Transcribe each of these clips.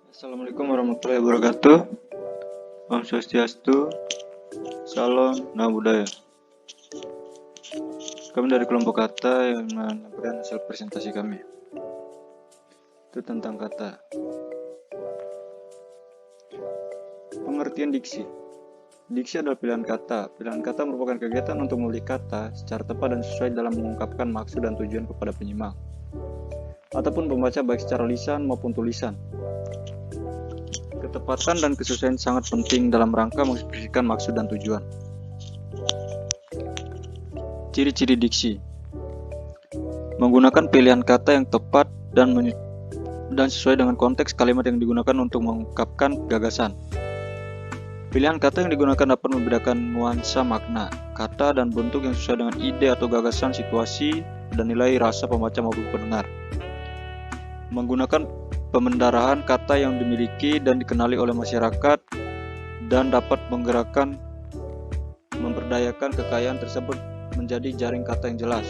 Assalamualaikum warahmatullahi wabarakatuh. Om Swastiastu, Salam, Namo Buddhaya. Kami dari kelompok kata yang menyampaikan hasil presentasi kami. Itu tentang kata. Pengertian diksi. Diksi adalah pilihan kata. Pilihan kata merupakan kegiatan untuk memilih kata secara tepat dan sesuai dalam mengungkapkan maksud dan tujuan kepada penyimak ataupun pembaca baik secara lisan maupun tulisan. Ketepatan dan kesesuaian sangat penting dalam rangka mengekspresikan maksud dan tujuan. Ciri-ciri diksi. Menggunakan pilihan kata yang tepat dan sesuai dengan konteks kalimat yang digunakan untuk mengungkapkan gagasan. Pilihan kata yang digunakan dapat membedakan nuansa makna, kata dan bentuk yang sesuai dengan ide atau gagasan, situasi, dan nilai rasa pembaca maupun pendengar. Menggunakan pemendarahan kata yang dimiliki dan dikenali oleh masyarakat dan dapat memberdayakan kekayaan tersebut menjadi jaring kata yang jelas.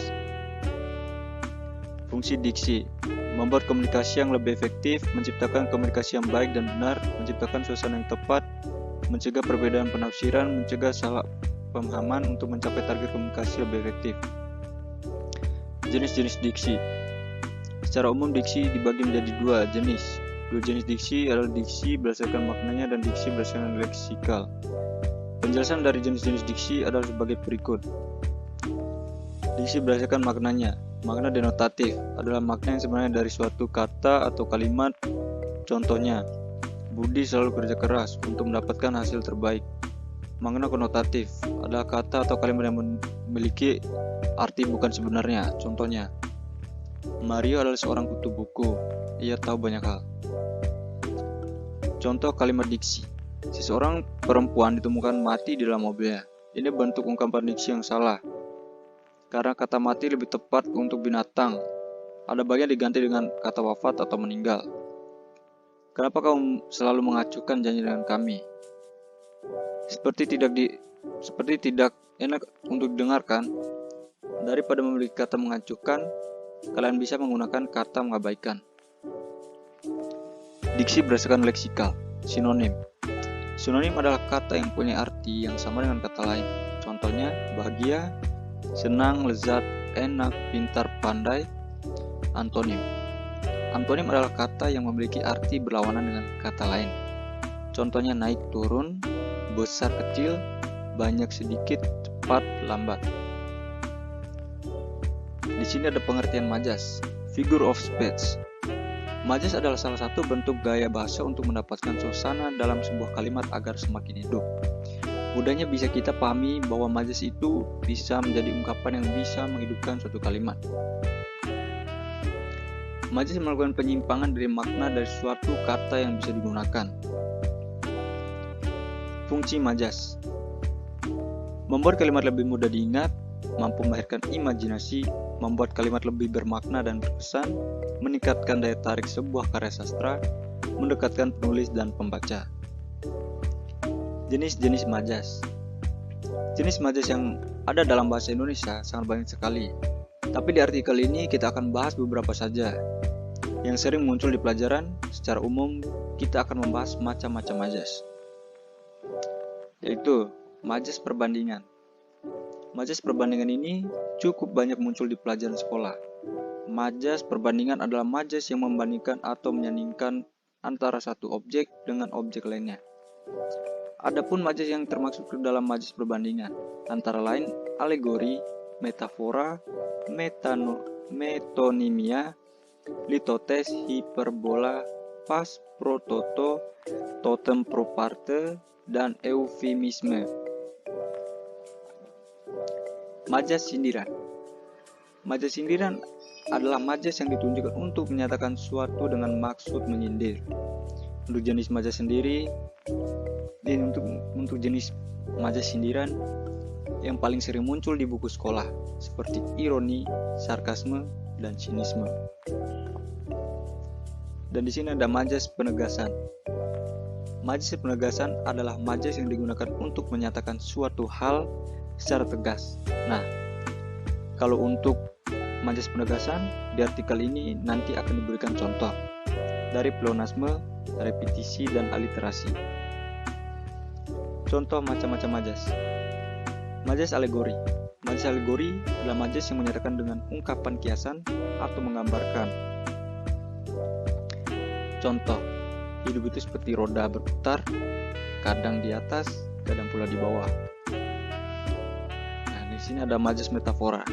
Fungsi diksi, membuat komunikasi yang lebih efektif, menciptakan komunikasi yang baik dan benar, menciptakan suasana yang tepat, mencegah perbedaan penafsiran, mencegah salah pemahaman untuk mencapai target komunikasi lebih efektif. Jenis-jenis diksi. Secara umum diksi dibagi menjadi dua jenis. Dua jenis diksi adalah diksi berdasarkan maknanya dan diksi berdasarkan leksikal. Penjelasan dari jenis-jenis diksi adalah sebagai berikut. Diksi berdasarkan maknanya. Makna denotatif adalah makna yang sebenarnya dari suatu kata atau kalimat. Contohnya, Budi selalu kerja keras untuk mendapatkan hasil terbaik. Makna konotatif adalah kata atau kalimat yang memiliki arti bukan sebenarnya. Contohnya, Mario adalah seorang kutu buku. Ia tahu banyak hal. Contoh kalimat diksi. Seseorang perempuan ditemukan mati di dalam mobilnya. Ini bentuk ungkapan diksi yang salah. Karena kata mati lebih tepat untuk binatang. Ada bagian diganti dengan kata wafat atau meninggal. Kenapa kau selalu mengacukan janji dengan kami? Seperti tidak enak untuk didengarkan. Daripada memiliki kata mengacukan, kalian bisa menggunakan kata mengabaikan. Diksi berdasarkan leksikal. Sinonim. Sinonim adalah kata yang punya arti yang sama dengan kata lain. Contohnya, bahagia, senang, lezat, enak, pintar, pandai. Antonim. Antonim adalah kata yang memiliki arti berlawanan dengan kata lain. Contohnya naik, turun, besar, kecil, banyak, sedikit, cepat, lambat. Di sini ada pengertian majas, figure of speech. Majas adalah salah satu bentuk gaya bahasa untuk mendapatkan suasana dalam sebuah kalimat agar semakin hidup. Mudahnya bisa kita pahami bahwa majas itu bisa menjadi ungkapan yang bisa menghidupkan suatu kalimat. Majas melakukan penyimpangan dari makna dari suatu kata yang bisa digunakan. Fungsi majas: membuat kalimat lebih mudah diingat, mampu melahirkan imajinasi, membuat kalimat lebih bermakna dan berkesan, meningkatkan daya tarik sebuah karya sastra, mendekatkan penulis dan pembaca. Jenis-jenis majas. Jenis majas yang ada dalam bahasa Indonesia sangat banyak sekali. Tapi di artikel ini kita akan bahas beberapa saja. Yang sering muncul di pelajaran, secara umum kita akan membahas macam-macam majas. Yaitu majas perbandingan. Majas perbandingan ini cukup banyak muncul di pelajaran sekolah. Majas perbandingan adalah majas yang membandingkan atau menyandingkan antara satu objek dengan objek lainnya. Adapun majas yang termasuk ke dalam majas perbandingan antara lain alegori, metafora, metonimia, litotes, hiperbola, pas pro toto, totem pro parte, dan eufemisme. Majas sindiran. Majas sindiran adalah majas yang ditunjukkan untuk menyatakan sesuatu dengan maksud menyindir. Untuk jenis majas sendiri, untuk jenis majas sindiran yang paling sering muncul di buku sekolah, seperti ironi, sarkasme, dan sinisme. Dan di sini ada majas penegasan. Majas penegasan adalah majas yang digunakan untuk menyatakan suatu hal secara tegas. Nah, kalau untuk majas penegasan, di artikel ini nanti akan diberikan contoh dari pleonasme, repetisi, dan aliterasi. Contoh macam-macam majas. Majas alegori. Majas alegori adalah majas yang menyatakan dengan ungkapan kiasan atau menggambarkan. Contoh, hidup itu seperti roda berputar, kadang di atas, kadang pula di bawah. Nah, di sini ada majas metafora.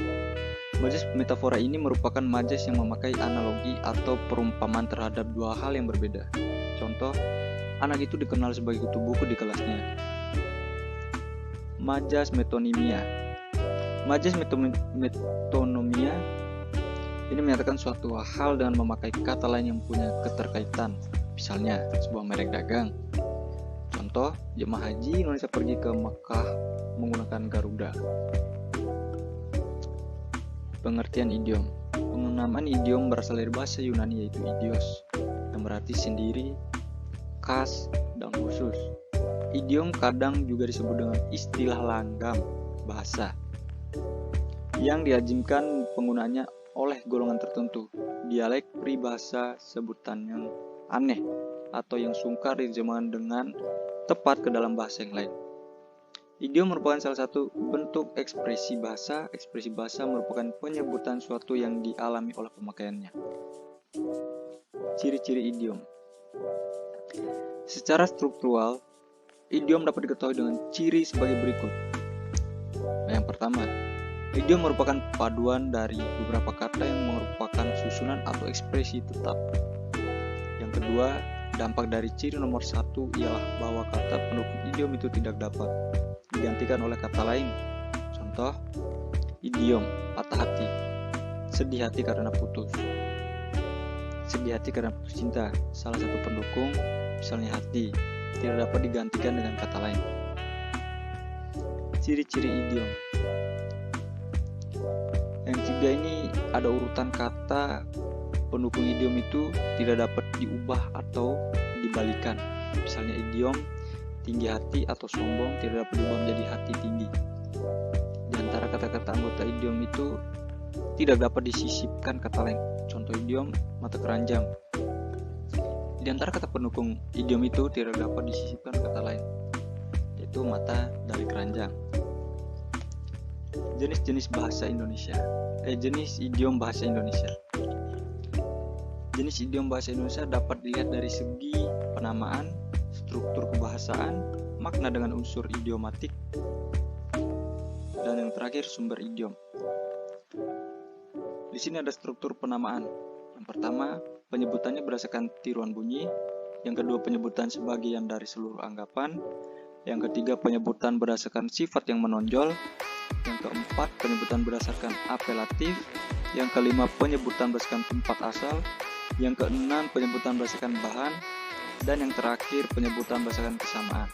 Majas metafora ini merupakan majas yang memakai analogi atau perumpamaan terhadap dua hal yang berbeda. Contoh, anak itu dikenal sebagai kutu buku di kelasnya. Majas metonimia. Majas metonomia ini menyatakan suatu hal dengan memakai kata lain yang punya keterkaitan. Misalnya, sebuah merek dagang. Contoh, jemaah haji Indonesia pergi ke Mekah menggunakan Garuda. Pengertian idiom. Pengenamaan idiom berasal dari bahasa Yunani yaitu idios, yang berarti sendiri, khas, dan khusus. Idiom kadang juga disebut dengan istilah langgam bahasa yang diajimkan penggunaannya oleh golongan tertentu. Dialek peribahasa sebutan yang aneh atau yang sungkar diterjemahkan dengan tepat ke dalam bahasa yang lain. Idiom merupakan salah satu bentuk ekspresi bahasa. Ekspresi bahasa merupakan penyebutan suatu yang dialami oleh pemakaiannya. Ciri-ciri idiom. Secara struktural, idiom dapat diketahui dengan ciri sebagai berikut. Yang pertama, idiom merupakan paduan dari beberapa kata yang merupakan susunan atau ekspresi tetap. Yang kedua, dampak dari ciri nomor satu ialah bahwa kata pendukung idiom itu tidak dapat digantikan oleh kata lain. Contoh, idiom patah hati, sedih hati karena putus. Sedih hati karena putus cinta, salah satu pendukung, misalnya hati, tidak dapat digantikan dengan kata lain. Ciri-ciri idiom. Yang ketiga ini ada urutan kata pendukung idiom itu tidak dapat diubah atau dibalikan. Misalnya idiom tinggi hati atau sombong tidak dapat diubah menjadi hati tinggi. Di antara kata-kata anggota idiom itu tidak dapat disisipkan kata lain. Contoh idiom mata keranjang. Di antara kata pendukung idiom itu tidak dapat disisipkan kata lain, yaitu mata dari keranjang. Jenis-jenis bahasa Indonesia. Jenis idiom bahasa Indonesia. Jenis idiom bahasa Indonesia dapat dilihat dari segi penamaan, struktur kebahasaan, makna dengan unsur idiomatik, dan yang terakhir sumber idiom. Di sini ada struktur penamaan. Yang pertama, penyebutannya berdasarkan tiruan bunyi. Yang kedua, penyebutan sebagian dari seluruh anggapan. Yang ketiga, penyebutan berdasarkan sifat yang menonjol. Yang keempat, penyebutan berdasarkan apelatif. Yang kelima, penyebutan berdasarkan tempat asal. Yang keenam, penyebutan berdasarkan bahan. Dan yang terakhir, penyebutan berdasarkan kesamaan.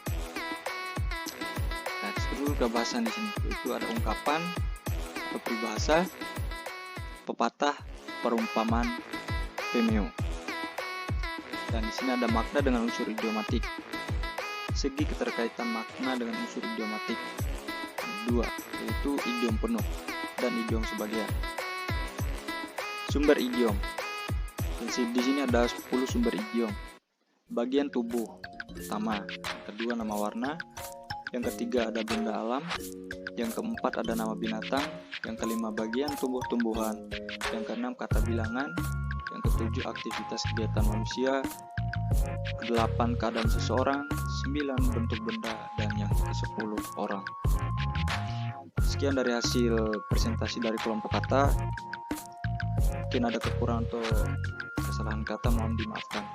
Nah, seluruh kebahasan di sini itu ada ungkapan atau peribahasa, pepatah, perumpamaan, pemeo. Dan di sini ada makna dengan unsur idiomatik. Segi keterkaitan makna dengan unsur idiomatik. Dua, yaitu idiom penuh dan idiom sebagian. Sumber idiom. Di sini ada 10 sumber idiom. Bagian tubuh. Pertama, kedua nama warna. Yang ketiga ada benda alam. Yang keempat ada nama binatang. Yang kelima bagian tumbuh-tumbuhan. Yang keenam kata bilangan. Yang ketujuh aktivitas kegiatan manusia. Kedelapan keadaan seseorang. 9 bentuk benda. Dan yang ke-10 orang. Sekian dari hasil presentasi dari kelompok kata. Mungkin ada kekurangan atau kesalahan kata, mohon dimaafkan.